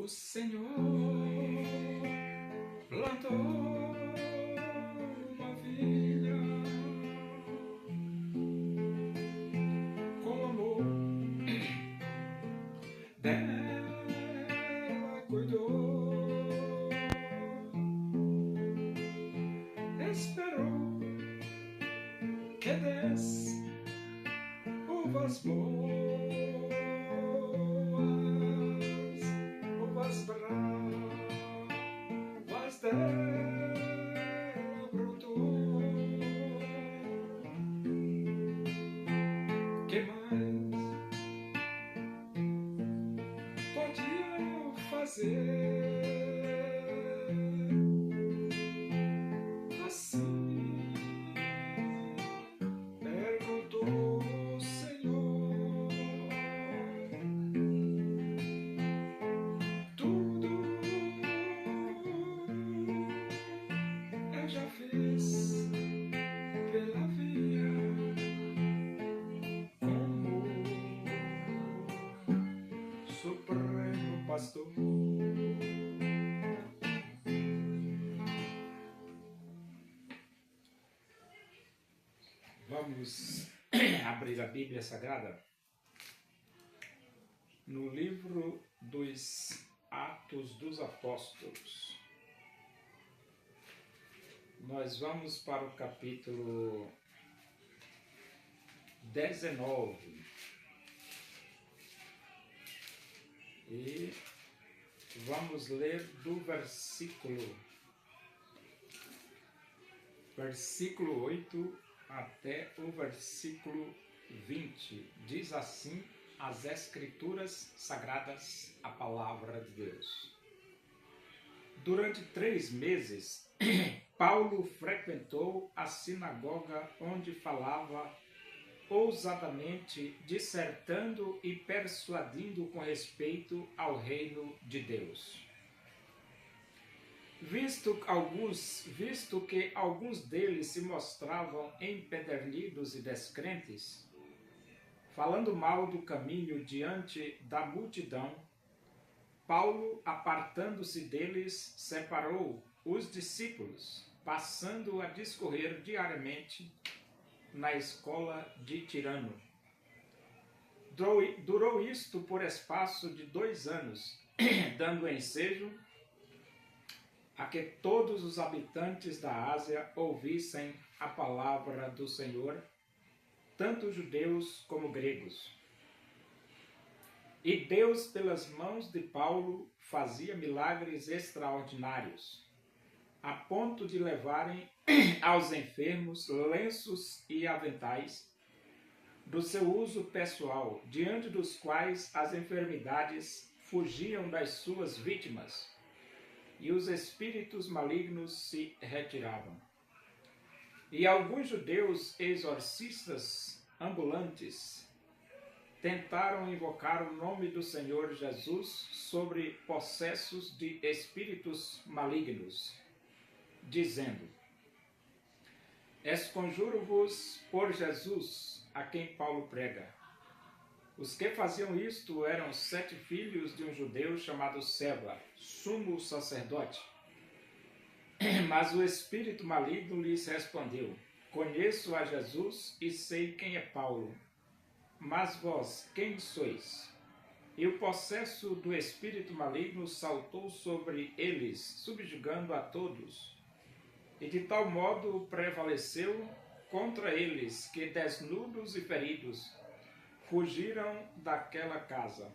O Senhor plantou uma vinha com amor, dela cuidou, esperou que desse uvas boas, uvas bravas dela brotou. Que mais podia fazer? Assim perguntou o Senhor. Tudo eu já fiz pela via, como Supremo Pastor. Vamos abrir a Bíblia Sagrada no livro dos Atos dos Apóstolos. Nós vamos para o capítulo 19 e vamos ler do versículo 8 até o versículo 20. Diz assim as Escrituras Sagradas, a Palavra de Deus. Durante 3 meses, Paulo frequentou a sinagoga onde falava ousadamente, dissertando e persuadindo com respeito ao reino de Deus. Visto que alguns deles se mostravam empedernidos e descrentes, falando mal do caminho diante da multidão, Paulo, apartando-se deles, separou os discípulos, passando a discorrer diariamente na escola de Tirano. Durou isto por espaço de 2 anos, dando ensejo a que todos os habitantes da Ásia ouvissem a palavra do Senhor, tanto judeus como gregos. E Deus, pelas mãos de Paulo, fazia milagres extraordinários, a ponto de levarem aos enfermos lenços e aventais do seu uso pessoal, diante dos quais as enfermidades fugiam das suas vítimas e os espíritos malignos se retiravam. E alguns judeus exorcistas ambulantes tentaram invocar o nome do Senhor Jesus sobre possessos de espíritos malignos, dizendo: Esconjuro-vos por Jesus, a quem Paulo prega. Os que faziam isto eram 7 filhos de um judeu chamado Seba, sumo sacerdote. Mas o espírito maligno lhes respondeu: Conheço a Jesus e sei quem é Paulo. Mas vós, quem sois? E o possesso do espírito maligno saltou sobre eles, subjugando a todos. E de tal modo prevaleceu contra eles que, desnudos e feridos, fugiram daquela casa.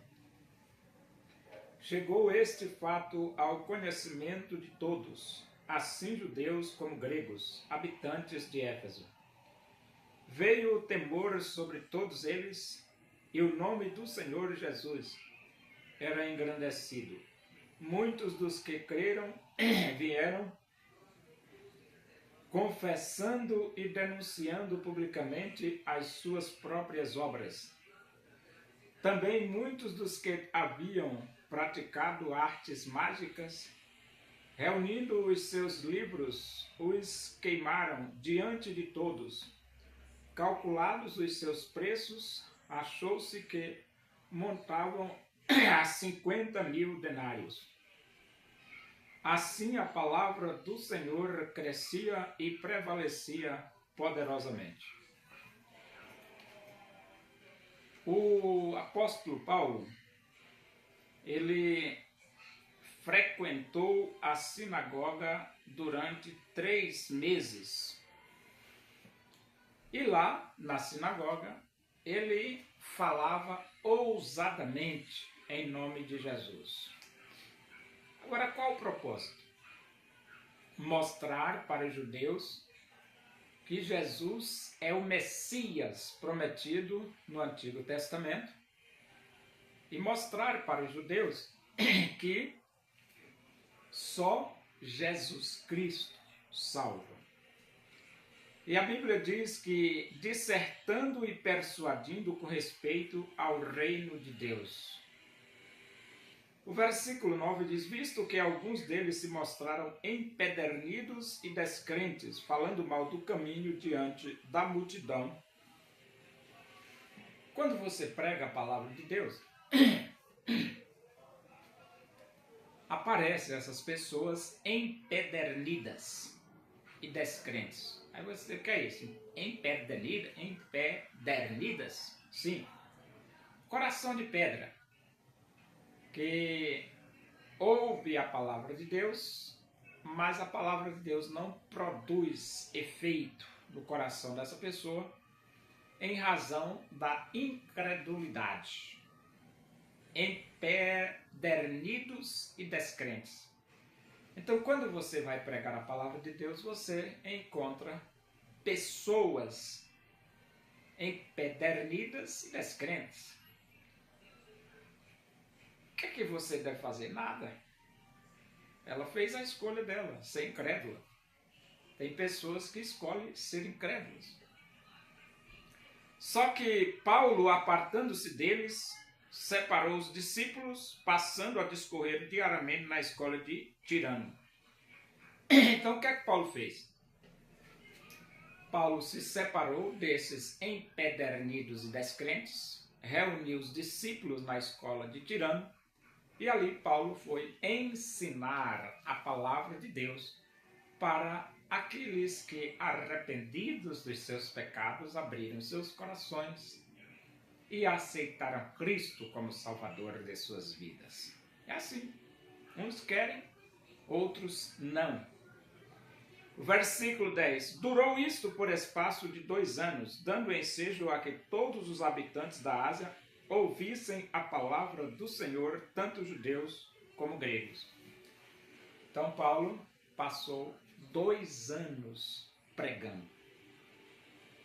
Chegou este fato ao conhecimento de todos, assim judeus como gregos, habitantes de Éfeso. Veio o temor sobre todos eles, e o nome do Senhor Jesus era engrandecido. Muitos dos que creram vieram, confessando e denunciando publicamente as suas próprias obras. Também muitos dos que haviam praticado artes mágicas, reunindo os seus livros, os queimaram diante de todos. Calculados os seus preços, achou-se que montavam a 50.000 denários. Assim a palavra do Senhor crescia e prevalecia poderosamente. O apóstolo Paulo, ele frequentou a sinagoga durante 3 meses. E lá, na sinagoga, ele falava ousadamente em nome de Jesus. Agora, qual o propósito? Mostrar para os judeus que Jesus é o Messias prometido no Antigo Testamento e mostrar para os judeus que só Jesus Cristo salva. E a Bíblia diz que dissertando e persuadindo com respeito ao reino de Deus. O versículo 9 diz, visto que alguns deles se mostraram empedernidos e descrentes, falando mal do caminho diante da multidão. Quando você prega a palavra de Deus, aparecem essas pessoas empedernidas e descrentes. Aí você, o que é isso? Empedernidas? Sim. Coração de pedra. Que ouve a palavra de Deus, mas a palavra de Deus não produz efeito no coração dessa pessoa em razão da incredulidade. Empedernidos e descrentes. Então, quando você vai pregar a palavra de Deus, você encontra pessoas empedernidas e descrentes. O que é que você deve fazer? Nada. Ela fez a escolha dela, ser incrédula. Tem pessoas que escolhem ser incrédulas. Só que Paulo, apartando-se deles, separou os discípulos, passando a discorrer diariamente na escola de Tirano. Então, o que é que Paulo fez? Paulo se separou desses empedernidos e descrentes, reuniu os discípulos na escola de Tirano, e ali Paulo foi ensinar a palavra de Deus para aqueles que, arrependidos dos seus pecados, abriram seus corações e aceitaram Cristo como Salvador de suas vidas. É assim. Uns querem, outros não. O versículo 10. Durou isto por espaço de 2 anos, dando ensejo a que todos os habitantes da Ásia ouvissem a palavra do Senhor, tanto judeus como gregos. Então Paulo passou 2 anos pregando.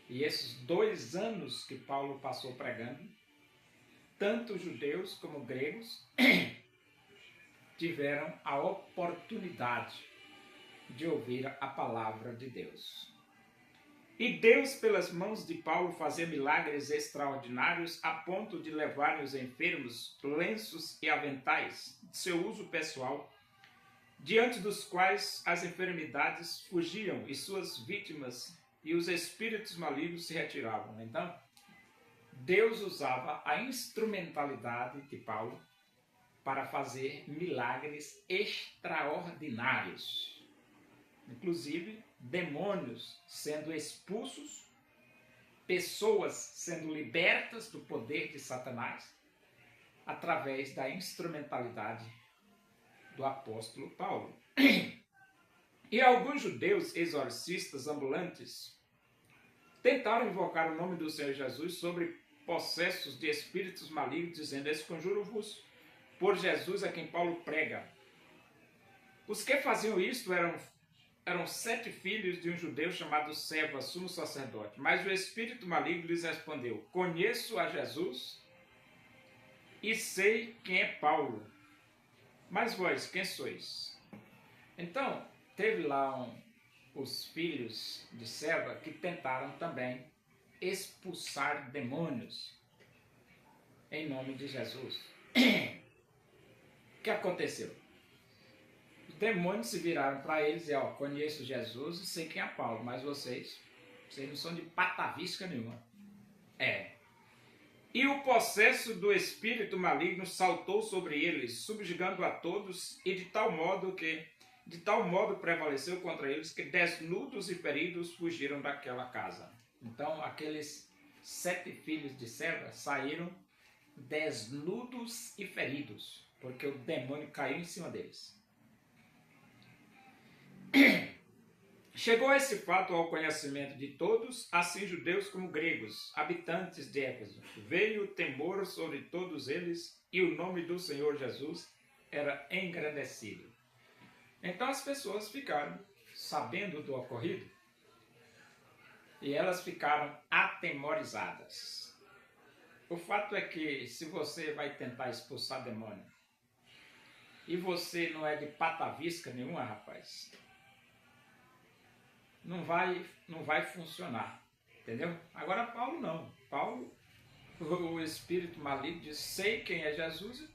E esses 2 anos que Paulo passou pregando, tanto judeus como gregos tiveram a oportunidade de ouvir a palavra de Deus. E Deus, pelas mãos de Paulo, fazia milagres extraordinários a ponto de levar os enfermos lenços e aventais de seu uso pessoal, diante dos quais as enfermidades fugiam e suas vítimas e os espíritos malignos se retiravam. Então, Deus usava a instrumentalidade de Paulo para fazer milagres extraordinários. Inclusive, demônios sendo expulsos, pessoas sendo libertas do poder de Satanás, através da instrumentalidade do apóstolo Paulo. E alguns judeus exorcistas ambulantes tentaram invocar o nome do Senhor Jesus sobre possessos de espíritos malignos, dizendo, esconjuro-vos por Jesus a quem Paulo prega. Os que faziam isto eram 7 filhos de um judeu chamado Seva, sumo sacerdote. Mas o espírito maligno lhes respondeu, conheço a Jesus e sei quem é Paulo. Mas vós, quem sois? Então, teve lá os filhos de Seva que tentaram também expulsar demônios em nome de Jesus. O que aconteceu? Os demônios se viraram para eles e, conheço Jesus e sei quem é Paulo, mas vocês não são de patavisca nenhuma. E o possesso do espírito maligno saltou sobre eles, subjugando a todos, e de tal modo prevaleceu contra eles, que desnudos e feridos fugiram daquela casa. Então, aqueles 7 filhos de Seva saíram desnudos e feridos, porque o demônio caiu em cima deles. Chegou esse fato ao conhecimento de todos, assim judeus como gregos, habitantes de Éfeso. Veio temor sobre todos eles, e o nome do Senhor Jesus era engrandecido. Então as pessoas ficaram sabendo do ocorrido, e elas ficaram atemorizadas. O fato é que se você vai tentar expulsar demônio, e você não é de patavisca nenhuma, rapaz, não vai funcionar, entendeu? Agora Paulo não. Paulo, o espírito maligno diz, sei quem é Jesus,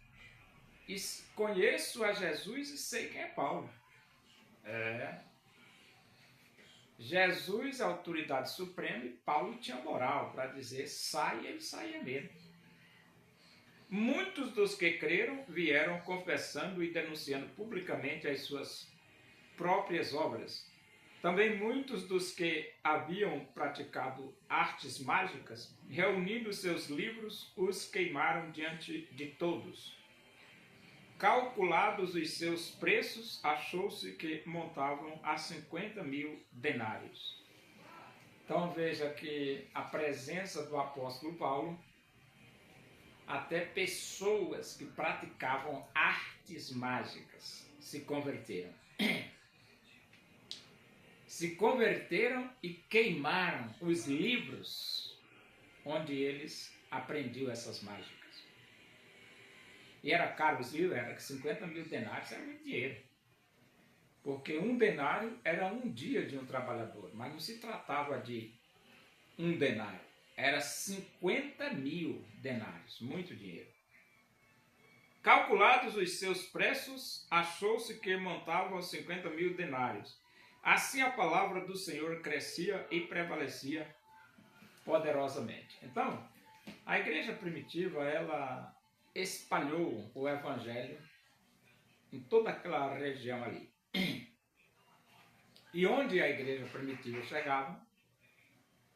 e conheço a Jesus e sei quem é Paulo. Jesus, a autoridade suprema, e Paulo tinha moral para dizer, sai, ele saía mesmo. Muitos dos que creram vieram confessando e denunciando publicamente as suas próprias obras. Também muitos dos que haviam praticado artes mágicas, reunindo seus livros, os queimaram diante de todos. Calculados os seus preços, achou-se que montavam a 50.000 denários. Então veja que a presença do apóstolo Paulo, até pessoas que praticavam artes mágicas se converteram. Se converteram e queimaram os livros onde eles aprendiam essas mágicas. E era caro os livros, era 50.000 denários, era muito dinheiro. Porque um denário era um dia de um trabalhador, mas não se tratava de um denário, era 50.000 denários, muito dinheiro. Calculados os seus preços, achou-se que montavam 50.000 denários. Assim a palavra do Senhor crescia e prevalecia poderosamente. Então, a igreja primitiva, ela espalhou o evangelho em toda aquela região ali. E onde a igreja primitiva chegava,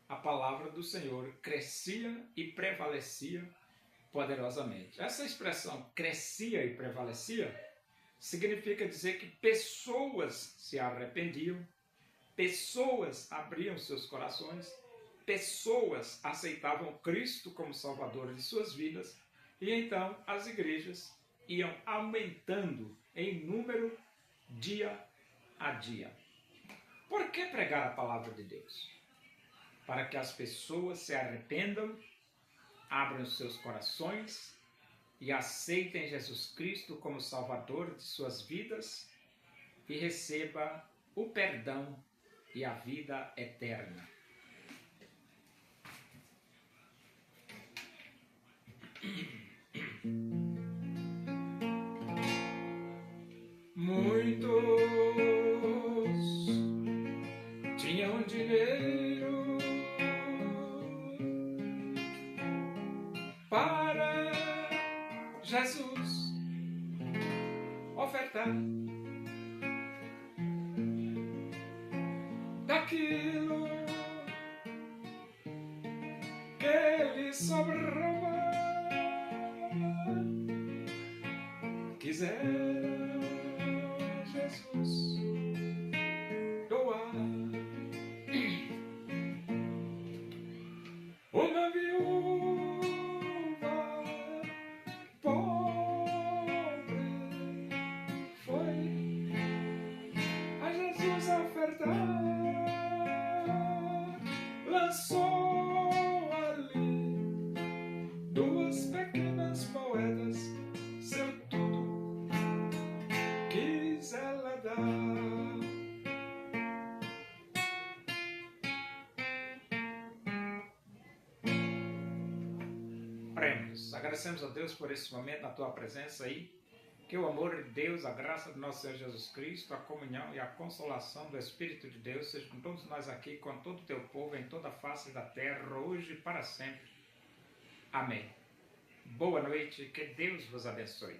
a palavra do Senhor crescia e prevalecia poderosamente. Essa expressão crescia e prevalecia significa dizer que pessoas se arrependiam, pessoas abriam seus corações, pessoas aceitavam Cristo como Salvador de suas vidas, e então as igrejas iam aumentando em número dia a dia. Por que pregar a palavra de Deus? Para que as pessoas se arrependam, abram seus corações e aceitem Jesus Cristo como Salvador de suas vidas e receba o perdão e a vida eterna. Muitos tinham dinheiro para Jesus ofertar daquilo que lhe sobrava. Quiser Jesus doar uma viúva pobre foi a Jesus ofertar, lançou ali 2 pequenas moedas, seu tudo quis ela dar. Oremos. Agradecemos a Deus por esse momento, na tua presença aí. Que o amor de Deus, a graça do nosso Senhor Jesus Cristo, a comunhão e a consolação do Espírito de Deus seja com todos nós aqui, com todo o teu povo, em toda a face da terra, hoje e para sempre. Amém. Boa noite, que Deus vos abençoe.